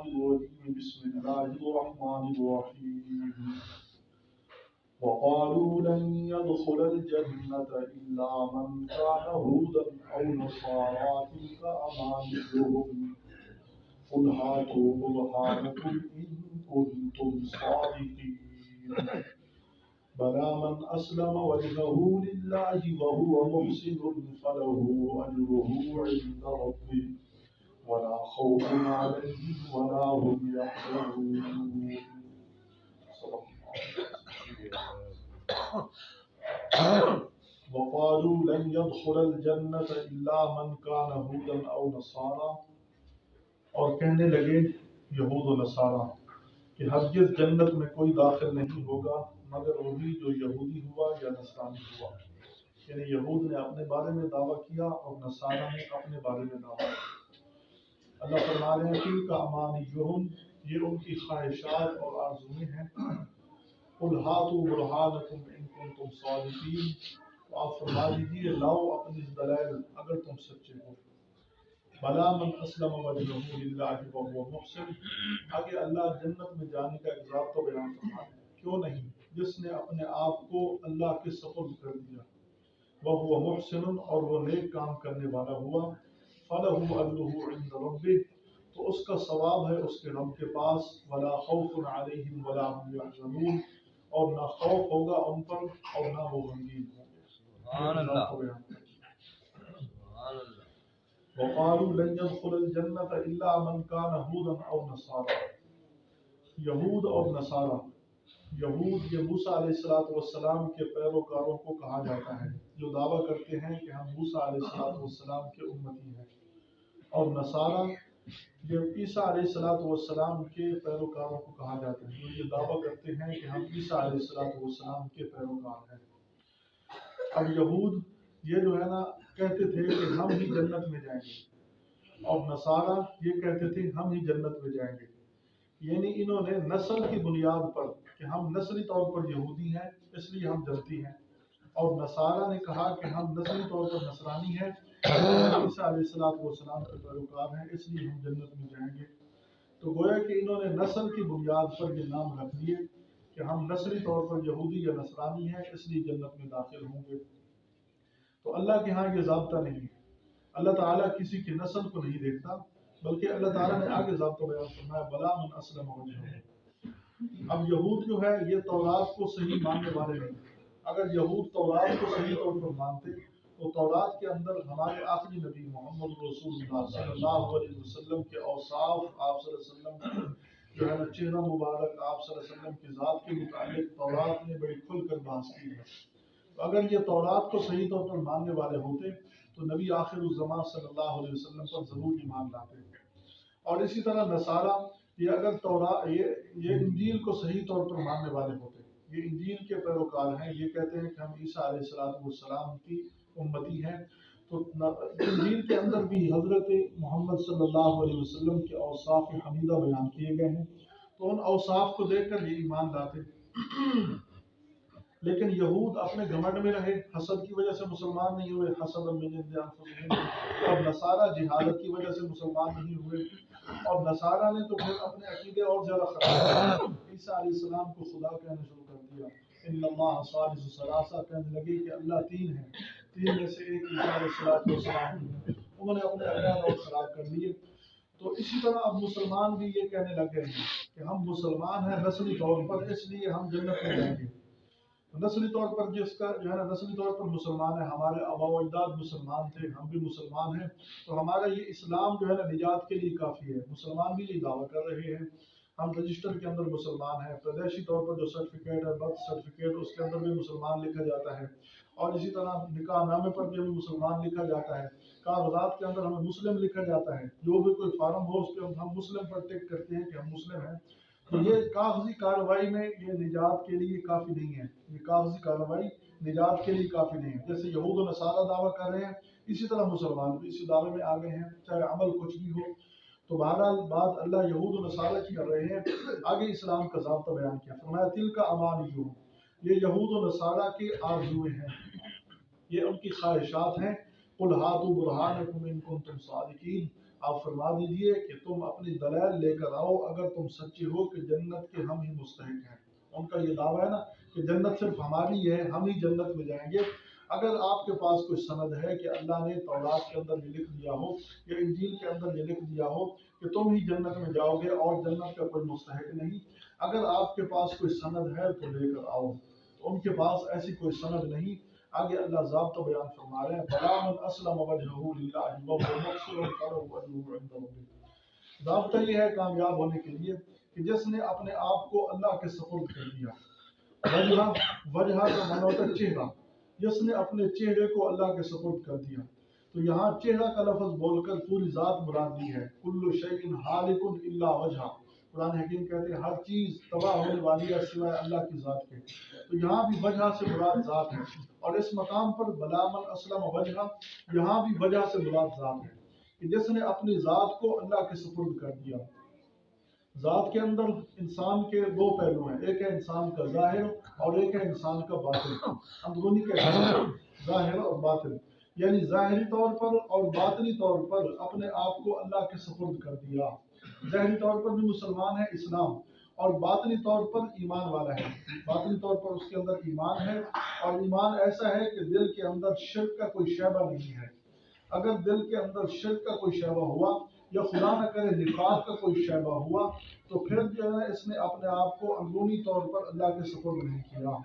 الرجيم بسم الله الرحمن الرحيم وقالوا لن يدخل الجنة إلا من كان هودا أو نصارى تلك أمانيهم قل هاتوا برهانكم إن كنتم صادقين بلى من أسلم وجهه لله وهو محسن فله أجره عند ربه ولا خوف عليهم ولا هم يحزنون وقالوا لن يدخل الجنة إلا من كان هودا أو نصارى اور کہنے لگے یہود و نصارہ کہ ہرگز جنت میں کوئی داخل نہیں ہوگا مگر وہی جو یہودی ہوا یا نصرانی ہوا، یعنی یہود نے اپنے بارے میں دعویٰ کیا اور نصارہ نے اپنے بارے میں دعویٰ کیا۔ اللہ فرما رہے ہیں کہ کا امانیہم، یہ ان کی خواہشات اور آرزویں ہیں۔ قل ہاتوا برہانکم ان کنتم صادقین، تو آپ فرما دیجیے لاؤ اپنی دلائل اگر تم سچے ہو۔ بلا من اسلم وجهه للہ وهو محسن، آگے اللہ جنت میں جانے کا ایک ضابطہ بیان فرما ہے، کیوں نہیں جس نے اپنے آپ کو اللہ کے سپرد کر دیا، وهو محسن، اور وہ نیک کام کرنے والا ہوا، فله اجره عند ربه، تو اس کا ثواب ہے اس کے رب کے پاس، ولا خوف علیہم ولا هم يحزنون، اور نہ خوف ہوگا ان پر اور نہ وہ غمگین ہوں گے۔ سبحان اللہ۔ وقالوا لن يدخل الجنة إلا من كان هودا أو نصارى، یہود اور نصارہ، یہود یہ موسیٰ علیہ السلام کے پیروکاروں کو کہا جاتا ہے جو دعویٰ کرتے ہیں کہ ہم موسیٰ علیہ السلام کے امتی ہیں، اور نصارہ یہ عیسیٰ علیہ السلام کے پیروکاروں کو کہا جاتا ہے جو یہ دعویٰ کرتے ہیں کہ ہم عیسیٰ علیہ السلام کے پیروکار ہیں۔ اب یہود یہ جو ہے نا کہتے تھے کہ ہم ہی جنت میں جائیں گے، اور نصارہ یہ کہتے تھے ہم ہی جنت میں جائیں گے، یعنی انہوں نے نسل کی بنیاد پر کہ ہم نسلی طور پر یہودی ہیں اس لیے ہم جنتی ہیں، اور نصارہ نے کہا کہ ہم نسلی طور پر نصرانی ہیں، عیسیٰ علیہ السلام کے پیروکار ہیں اس لیے ہم جنت میں جائیں گے۔ تو گویا کہ انہوں نے نسل کی بنیاد پر یہ نام رکھ دیے کہ ہم نسلی طور پر یہودی یا نصرانی ہیں اس لیے جنت میں داخل ہوں گے۔ تو اللہ کے ہاں یہ ضابطہ نہیں ہے، اللہ تعالیٰ کسی کی نسل کو نہیں دیکھتا، بلکہ اللہ تعالیٰ نے آگے ضابطہ بیان فرمایا بلا من اسلم وجہہ۔ اب یہود جو ہے یہ تورات کو صحیح ماننے والے نہیں، اگر یہود تورات کو صحیح طور پر مانتے تو تورات کے اندر ہمارے آخری نبی محمد رسول اللہ صلی اللہ علیہ وسلم کے اوصاف، آپ صلی اللہ علیہ وسلم جو ہے نا چہرہ مبارک، آپ صلی اللہ علیہ وسلم کی ذات کے متعلق تورات نے بڑی کھل کر بحث کی ہے۔ تو اگر یہ تورات کو صحیح طور پر ماننے والے ہوتے تو نبی آخر الزمان صلی اللہ علیہ وسلم پر ضرور ایمان لاتے۔ اور اسی طرح نصارہ یہ اگر یہ انجیل کو صحیح طور پر ماننے والے ہوتے، یہ انجیل کے پیروکار ہیں، یہ کہتے ہیں کہ ہم عیسیٰ علیہ السلام کی امتی ہیں، تو انجیل کے اندر بھی حضرت محمد صلی اللہ علیہ وسلم کے اوصاف حمیدہ بیان کیے گئے ہیں، تو ان اوصاف کو دیکھ کر یہ ایمان لاتے۔ لیکن یہود اپنے گھمنڈ میں رہے، حسد کی وجہ سے مسلمان نہیں ہوئے، حسد من عند انفسہم، اور نصارہ جہالت کی وجہ سے مسلمان نہیں ہوئے، اور نصارہ نے تو پھر اپنے عقیدے اور زیادہ خراب کیے، عیسیٰ علیہ السلام کو خدا کہنا شروع کر دیا، ان اللہ ثالث ثلاثہ، کہنے لگے کہ اللہ تین ہے، تین میں سے ایک عیسیٰ علیہ السلام ہے، انہوں نے اپنے عقیدے اور خراب کر لیے۔ تو اسی طرح اب مسلمان بھی یہ کہنے لگ گئے ہیں کہ ہم مسلمان ہیں نسلی طور پر اس لیے ہم جنت میں جائیں گے۔ نسلی طور پر جس کا جو ہے نا نسلی طور پر مسلمان ہے، ہمارے آبا و اجداد مسلمان تھے، ہم بھی مسلمان ہیں، تو ہمارا یہ اسلام جو ہے نا نجات کے لیے کافی ہے۔ مسلمان بھی یہ دعویٰ کر رہے ہیں، ہم رجسٹر کے اندر مسلمان ہیں، پیدائشی طور پر جو سرٹیفکیٹ ہے برتھ سرٹیفکیٹ اس کے اندر بھی مسلمان لکھا جاتا ہے، اور اسی طرح نکاح نامے پر بھی ہمیں مسلمان لکھا جاتا ہے، کاغذات کے اندر ہمیں مسلم لکھا جاتا ہے، جو بھی کوئی فارم ہو اس پہ ہم مسلم پر ٹک کرتے ہیں کہ ہم مسلم ہیں۔ تو یہ کاغذی کارروائی میں یہ نجات کے لیے کافی نہیں ہے، یہ کاغذی کارروائی نجات کے لیے کافی نہیں ہے۔ جیسے یہود و نصارہ دعویٰ کر رہے ہیں اسی طرح مسلمان بھی اسی دعوے میں آگے ہیں، چاہے عمل کچھ بھی ہو۔ تو بہرحال بات اللہ یہود و نصارہ کی کر رہے ہیں، آگے اسلام کا ضابطہ بیان کیا، فرمایا تلک امانیہم، یہ یہود و نصارہ کی آرزویں ہیں، یہ ان کی خواہشات ہیں۔ قل ہاتوا برہانکم ان کنتم صادقین، آپ فرما دیجئے کہ تم اپنی دلائل لے کر آؤ اگر تم سچے ہو کہ جنت کے ہم ہی مستحق ہیں. ان کا یہ دعویٰ ہے نا کہ جنت صرف ہماری ہے، ہم ہی جنت میں جائیں گے. اگر آپ کے پاس کوئی سند ہے کہ اللہ نے تورات کے اندر یہ لکھ دیا ہو یا انجیل کے اندر یہ لکھ دیا ہو کہ تم ہی جنت میں جاؤ گے اور جنت کا کوئی مستحق نہیں، اگر آپ کے پاس کوئی سند ہے تو لے کر آؤ. ان کے پاس ایسی کوئی سند نہیں. آگے اللہ ضابطہ بیان فرما رہے ہیں بلا من اسلم وجهه لله وهو محسن فله اجره عند ربه. ضابطہ یہ ہے کامیاب ہونے کے لیے کہ جس نے اپنے آپ کو اللہ کے سپرد کر دیا. وجہ کا معنی ہوتا ہے چہرہ، جس نے اپنے چہرے کو اللہ کے سپرد کر دیا. تو یہاں چہرہ کا لفظ بول کر پوری ذات مراد دی ہے. کل شیء ہالک الا وجہ. قرآن حکیم کہتے ہیں ہر چیز تباہ ہونے والی ہے سوائے اللہ کی ذات کے. تو یہاں بھی وجہ سے مراد ذات ہے، اور اس مقام پر بلا من اسلم وجہ، یہاں بھی وجہ سے مراد ذات ہے کہ جس نے اپنی ذات کو اللہ کے سپرد کر دیا. ذات کے اندر انسان کے دو پہلو ہیں، ایک ہے انسان کا ظاہر اور ایک ہے انسان کا باطن. اندرونی کا ظاہر اور باطن، یعنی ظاہری طور پر اور باطنی طور پر اپنے آپ کو اللہ کے سپرد کر دیا. ظاہری طور پر بھی مسلمان ہے، اسلام، اور باطنی طور پر ایمان والا ہے. باطنی طور پر اس کے اندر ایمان ہے، اور ایمان ایسا ہے کہ دل کے اندر شرک کا کوئی شعبہ نہیں ہے. اگر دل کے اندر شرک کا کوئی شعبہ ہوا یا خدا نہ کرے نفاق کا کوئی شعبہ ہوا تو پھر جو ہے اس نے اپنے آپ کو اندرونی طور پر اللہ کے سپرد نہیں کیا.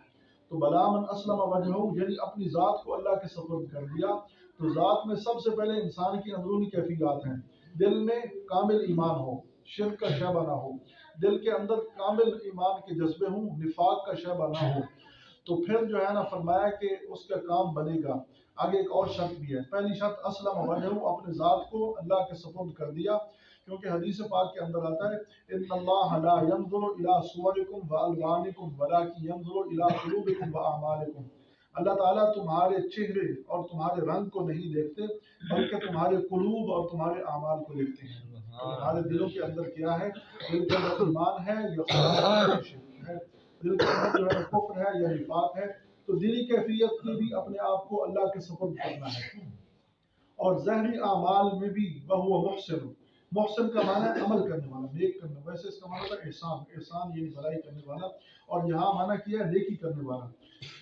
تو بلا من اسلم وجہہ یعنی اپنی ذات کو اللہ کے سپرد کر دیا. تو ذات میں سب سے پہلے انسان کی اندرونی کیفیات ہیں. دل میں کامل ایمان ہو، شرک کا شعبہ نہ ہو، دل کے اندر کامل ایمان کے جذبے ہوں، نفاق کا شعبہ نہ ہو، تو پھر جو ہے نا فرمایا کہ اس کا کام بنے گا. آگے ایک اور شرط بھی ہے. پہلی شرط اسلم وجہہ، اپنے ذات کو اللہ کے سپرد کر دیا، کیونکہ حدیث پاک کے اندر آتا ہے ان اللہ لا ينظر الى صورکم والوانکم ولکن ينظر الى قلوبکم واعمالکم. اللہ تعالیٰ تمہارے چہرے اور تمہارے رنگ کو نہیں دیکھتے بلکہ تمہارے قلوب اور تمہارے اعمال کو دیکھتے ہیں. تمہارے دلوں کے اندر کیا ہے، دل کے اندر ایمان ہے یا خدا ہے، دل کے اندر جو ہے کفر ہے یا نفاق ہے. تو دلی کیفیت میں بھی اپنے آپ کو اللہ کے سپرد کرنا ہے. اور ظاہری اعمال میں بھی وہو محسن. محسن کا معنی ہے عمل کرنے والا، نیک کرنے. ویسے اس کا معنی ہے احسان. احسان یعنی بھلائی کرنے والا، اور یہاں معنی کیا ہے نیکی کرنے والا.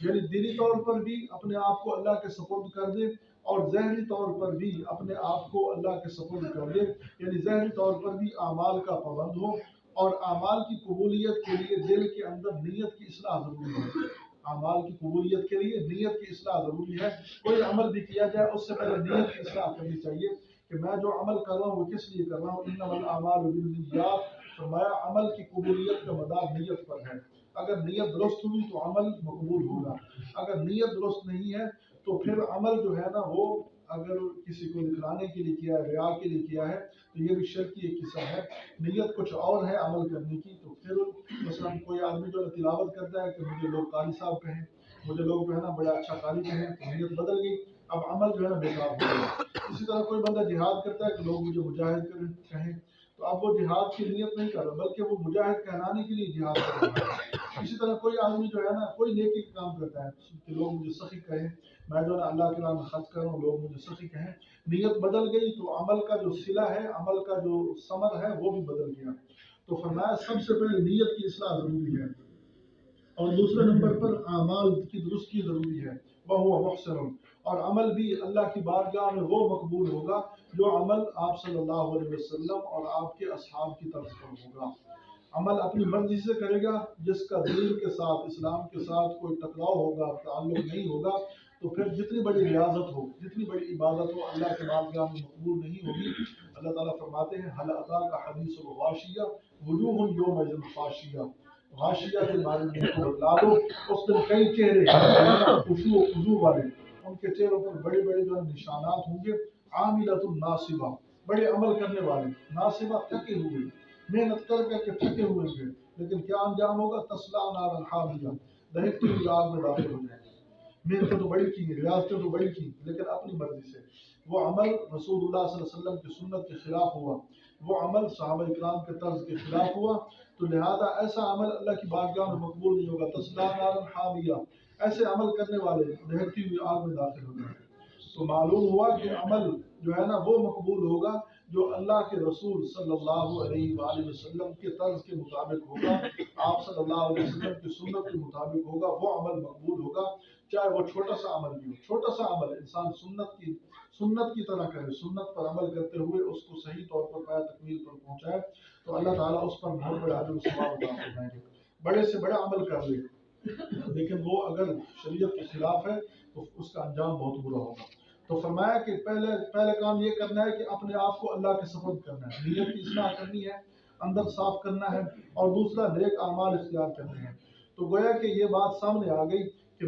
یعنی دلی طور پر بھی اپنے آپ کو اللہ کے سپرد کر دے اور ظاہری طور پر بھی اپنے آپ کو اللہ کے سپرد کر دے. یعنی ظاہری طور پر بھی اعمال کا پابند ہو، اور اعمال کی قبولیت کے لیے دل کے اندر نیت کی اصلاح ضروری ہے. اعمال کی قبولیت کے لیے نیت کی اصلاح ضروری ہے. کوئی عمل بھی کیا جائے اس سے پہلے نیت کی اصلاح کرنی چاہیے کہ میں جو عمل کر رہا ہوں وہ کس لیے کر رہا ہوں. انما الاعمال بالنیات. فرمایا عمل کی قبولیت کا مدار نیت پر ہے. اگر نیت درست ہوئی تو عمل مقبول ہوگا، اگر نیت درست نہیں ہے تو پھر عمل جو ہے نا وہ اگر کسی کو دکھلانے کے لیے کیا ہے، ریا کے لیے کیا ہے، تو یہ بھی شرک کی ایک قسم ہے. نیت کچھ اور ہے عمل کرنے کی. تو پھر مثلا کوئی آدمی جو تلاوت کرتا ہے کہ مجھے لوگ قاری صاحب کہیں، مجھے لوگ جو ہے نا بڑا اچھا قاری کہیں، تو نیت بدل گئی، اب عمل جو ہے نا بیکار ہو گیا. اسی طرح کوئی بندہ جہاد کرتا ہے کہ لوگ مجھے مجاہد کہیں، تو اب وہ جہاد کی نیت نہیں کر رہا بلکہ وہ مجاہد کہلانے کے لیے جہاد کر رہا ہے. اسی طرح کوئی آدمی جو ہے نا کوئی نیکی کا کام کرتا ہے کہ لوگ مجھے سخی کہیں، میں جو ہے نا اللہ کے نام میں خرچ کر رہا ہوں، لوگ مجھے سخی کہیں. نیت بدل گئی تو عمل کا جو صلہ ہے، عمل کا جو ثمر ہے وہ بھی بدل گیا. تو فرمایا سب سے پہلے نیت کی اصلاح ضروری ہے، اور دوسرے نمبر پر اعمال کی درستی ضروری ہے. وہو محسن. اور عمل بھی اللہ کی بارگاہ میں وہ مقبول ہوگا جو عمل آپ صلی اللہ علیہ وسلم اور آپ کے اصحاب کی طرف پر ہوگا. عمل اپنی مرضی سے کرے گا جس کا دین کے ساتھ، اسلام کے ساتھ کوئی ٹکراؤ ہوگا، تعلق نہیں ہوگا، تو پھر جتنی بڑی ریاضت ہو، جتنی بڑی عبادت ہو، اللہ کے بارگاہ میں مقبول نہیں ہوگی. اللہ تعالیٰ فرماتے ہیں هل اتاک حدیث الغاشیہ وجوہ یومئذ خاشیہ. غاشیہ کے بارے میں کو بتلا دو، اس دن کئی چہرے خشوع والے، ان کے چہروں پر بڑے بڑے جو نشانات ہوں گے. عاملۃ ناصبہ، بڑے عمل کرنے والے، ناصبہ تھکے ہوئے، محنت کر کر کے تھکے ہوئے تھے، لیکن کیا انجام ہوگا؟ تصلیٰ نارا حامیہ، دہکتی ہوئی آگ میں داخل ہو جائیں گے. محنتیں تو بڑی کی، ریاضتیں تو بڑی کی، لیکن اپنی مرضی سے. وہ عمل رسول اللہ صلی اللہ علیہ وسلم کی سنت کے خلاف ہوا، وہ عمل صحابہ اکرام کے طرز کے خلاف ہوا، تو لہذا ایسا عمل اللہ کی بارگاہ میں مقبول نہیں ہوگا. تصلیٰ نارا حامیہ، ایسے عمل کرنے والے دہکتی ہوئی آگ میں داخل ہو جائیں گے. تو معلوم ہوا کہ عمل جو ہے نا وہ مقبول ہوگا جو اللہ کے رسول صلی اللہ علیہ وآلہ وسلم کے طرز کے مطابق ہوگا، آپ صلی اللہ علیہ وسلم کی سنت کے مطابق ہوگا، وہ عمل مقبول ہوگا، چاہے وہ چھوٹا سا عمل بھی ہو۔ چھوٹا سا عمل انسان سنت کی طرح کرے، سنت پر عمل کرتے ہوئے اس کو صحیح طور پر پایا تکمیل پر پہنچائے، تو اللہ تعالیٰ اس پر بہت بڑا اجر و ثواب عطا فرمائیں گے۔ بڑے سے بڑا عمل کر لے لیکن وہ اگر شریعت کے خلاف ہے تو اس کا انجام بہت برا ہوگا۔ تو فرمایا کہ پہلے کام یہ کرنا ہے کہ اپنے آپ کو اللہ کے سپرد کرنا ہے، نیت کی اصلاح کرنی ہے، اندر صاف کرنا ہے، اور دوسرا نیک اعمال اختیار کرنے ہیں۔ تو گویا کہ یہ بات سامنے آ گئی کہ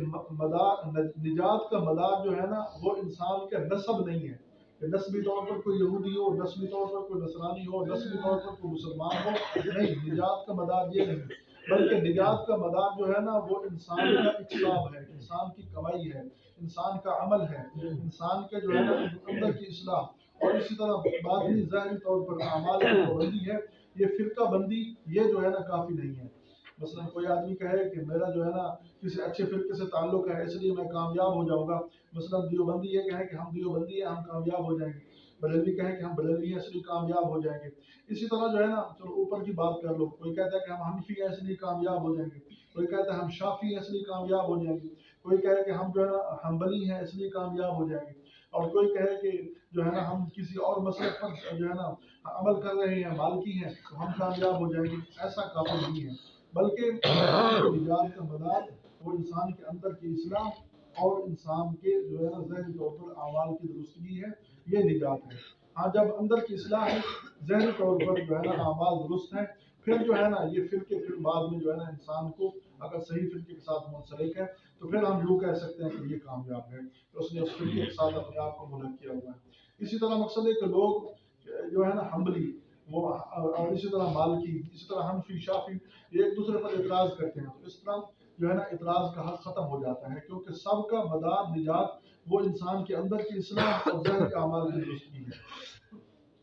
نجات کا مدار جو ہے نا وہ انسان کا نسب نہیں ہے، کہ نسبی طور پر کوئی یہودی ہو، نسبی طور پر کوئی نصرانی ہو، نسبی طور پر کوئی مسلمان ہو، نہیں، نجات کا مدار یہ نہیں، بلکہ نجات کا مدار جو ہے نا وہ انسان کا اکساب ہے، انسان کی کمائی ہے، انسان کا عمل ہے، انسان کے جو ہے نا اندر کی اصلاح، اور اسی طرح باطنی ظاہری طور پر اعمال کی پابندی ہے۔ یہ فرقہ بندی یہ جو ہے نا کافی نہیں ہے۔ مثلا کوئی آدمی کہے کہ میرا جو ہے نا کسی اچھے فرقے سے تعلق ہے اس لیے میں کامیاب ہو جاؤں گا، مثلا دیوبندی یہ کہے کہ ہم دیوبندی ہیں ہم کامیاب ہو جائیں گے، بریلوی کہے کہ ہم بریلوی ہیں اس لیے کامیاب ہو جائیں گے۔ اسی طرح جو ہے نا چلو اوپر کی بات کر لو، کوئی کہتا ہے کہ ہم حنفی ہیں اس لیے کامیاب ہو جائیں گے، کوئی کہتا ہے ہم شافی ہیں اس لیے کامیاب ہو جائیں گے، کوئی کہے کہ ہم جو ہے نا حنبلی ہیں اس لیے کامیاب ہو جائیں گے، اور کوئی کہے کہ جو ہے نا ہم کسی اور مسلک پر جو ہے نا عمل کر رہے ہیں، مالکی ہیں تو ہم کامیاب ہو جائیں گے۔ ایسا کافی نہیں ہے، بلکہ نجات کا مدار وہ انسان کے اندر کی اصلاح اور انسان کے جو ہے نا ذہنی طور پر اعمال کی درستگی ہے، یہ نجات ہے۔ ہاں جب اندر کی اصلاح ہے، ذہنی طور پر جو ہے نا اعمال درست ہیں، پھر جو ہے نا یہ فرقے پھر بعد میں جو ہے نا انسان کو اگر صحیح فرقے کے ساتھ منسلک ہے تو پھر ہم یوں کہہ سکتے ہیں کہ یہ کامیاب ہے، تو اس نے اس فرقے کے ساتھ اپنے آپ کو منحصر کیا ہوا ہے۔ اسی طرح مقصد ہے کہ لوگ جو ہے نا حنبلی وہ اور اسی طرح مالکی، اسی طرح حنفی، شافی، یہ ایک دوسرے پر اعتراض کرتے ہیں، تو اس طرح جو ہے نا اعتراض کا حق ختم ہو جاتا ہے، کیونکہ سب کا مدار نجات وہ انسان کے اندر کی اصلاح اور ذہنی اعمال کی درستگی ہے۔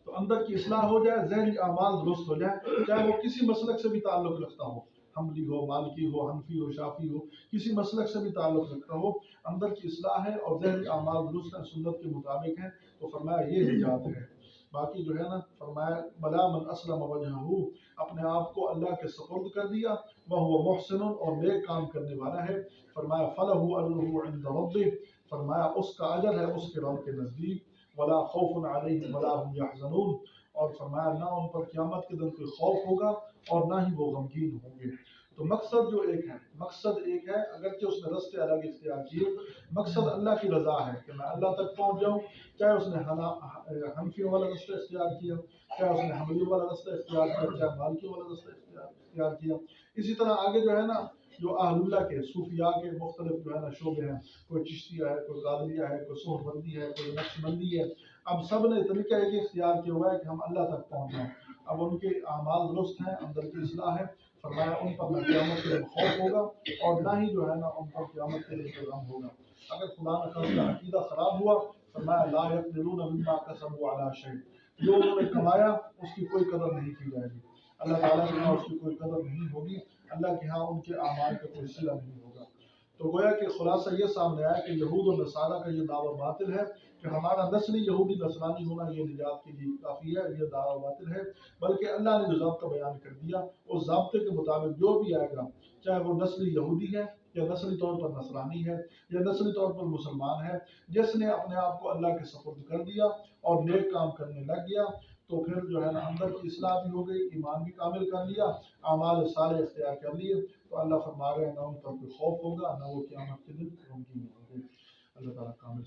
تو اندر کی اصلاح ہو جائے، ذہنی اعمال درست ہو جائے، چاہے وہ کسی مسلک سے بھی تعلق رکھتا ہو، حنبلی ہو، مالکی ہو، حنفی ہو، شافی ہو، کسی مسلک سے بھی تعلق رکھتا ہو، اندر کی اصلاح ہے اور ذہنی اعمال درست ہیں، سنت کے مطابق ہیں، تو فرمایا یہ نجات ہے۔ باقی جو ہے نا فرمایا بلا من اسلم وجہہ، اپنے آپ کو اللہ کے سپرد کر دیا، وہ محسن اور نیک کام کرنے والا ہے، فرمایا فلہ اجرہ عند ربہ، فرمایا اس کا اجر ہے اس کے رب کے نزدیک، ولا خوف علیہم ولا هم يحزنون، اور فرمایا نہ ان پر قیامت کے دن کوئی خوف ہوگا اور نہ ہی وہ غمگین ہوں گے۔ تو مقصد جو ایک ہے اگرچہ اس نے رستے الگ اختیار کیے، مقصد اللہ کی رضا ہے کہ میں اللہ تک پہنچ جاؤں، چاہے اس نے حنفیوں والا رستہ اختیار کیا، چاہے اس نے حنبلیوں والا رستہ اختیار کیا، چاہے مالکیوں والا رستہ اختیار کیا۔ اسی طرح آگے جو ہے نا جو اہل اللہ کے صوفیاء کے مختلف جو ہے نا شعبے ہیں، کوئی چشتیہ ہے، کوئی قادریہ ہے، کوئی سہروردی ہے، کوئی نقشبندی ہے، اب سب نے طریقہ ایک اختیار کیا ہوا ہے کہ ہم اللہ تک پہنچ جائیں۔ اب ان کے اعمال درست ہیں، اندر کی اصلاح ہے، فرمایا ان پر نہ قیامت کے دن خوف ہوگا اور نہ ہی جو ہے نا ان پر قیامت کے دن کوئی غم ہوگا۔ اگر خدا نہ خاصہ عقیدہ خراب ہوا، فرمایا لا یقدرون مما کسبوا علی شیء، جو انہوں نے کمایا اس کی کوئی قدر نہیں کی جائے گی، اللہ تعالیٰ کے ہاں اس کی کوئی قدر نہیں ہوگی، اللہ کے ہاں ان کے اعمال کا کوئی صلہ نہیں ہوگا۔ تو گویا کہ خلاصہ یہ سامنے آیا کہ یہود و نصارہ کا یہ دعویٰ باطل ہے کہ ہمارا نسلی یہودی نصرانی ہونا یہ نجات کے لیے کافی ہے، یہ دعویٰ باطل ہے، بلکہ اللہ نے جو ضابطہ بیان کر دیا اس ضابطے کے مطابق جو بھی آئے گا، چاہے وہ نسلی یہودی ہے یا نسلی طور پر نصرانی ہے یا نسلی طور پر مسلمان ہے، جس نے اپنے آپ کو اللہ کے سپرد کر دیا اور نیک کام کرنے لگ گیا، تو پھر جو ہے نا اندر کی اصلاح بھی ہو گئی، ایمان بھی کامل کر لیا، اعمال صالح اختیار کر لیے، تو اللہ فرما رہے ہیں نہ ان پر کوئی خوف ہوگا نہ وہ قیامت کے دن غمگین ہوں گے۔ اللہ تعالیٰ کامل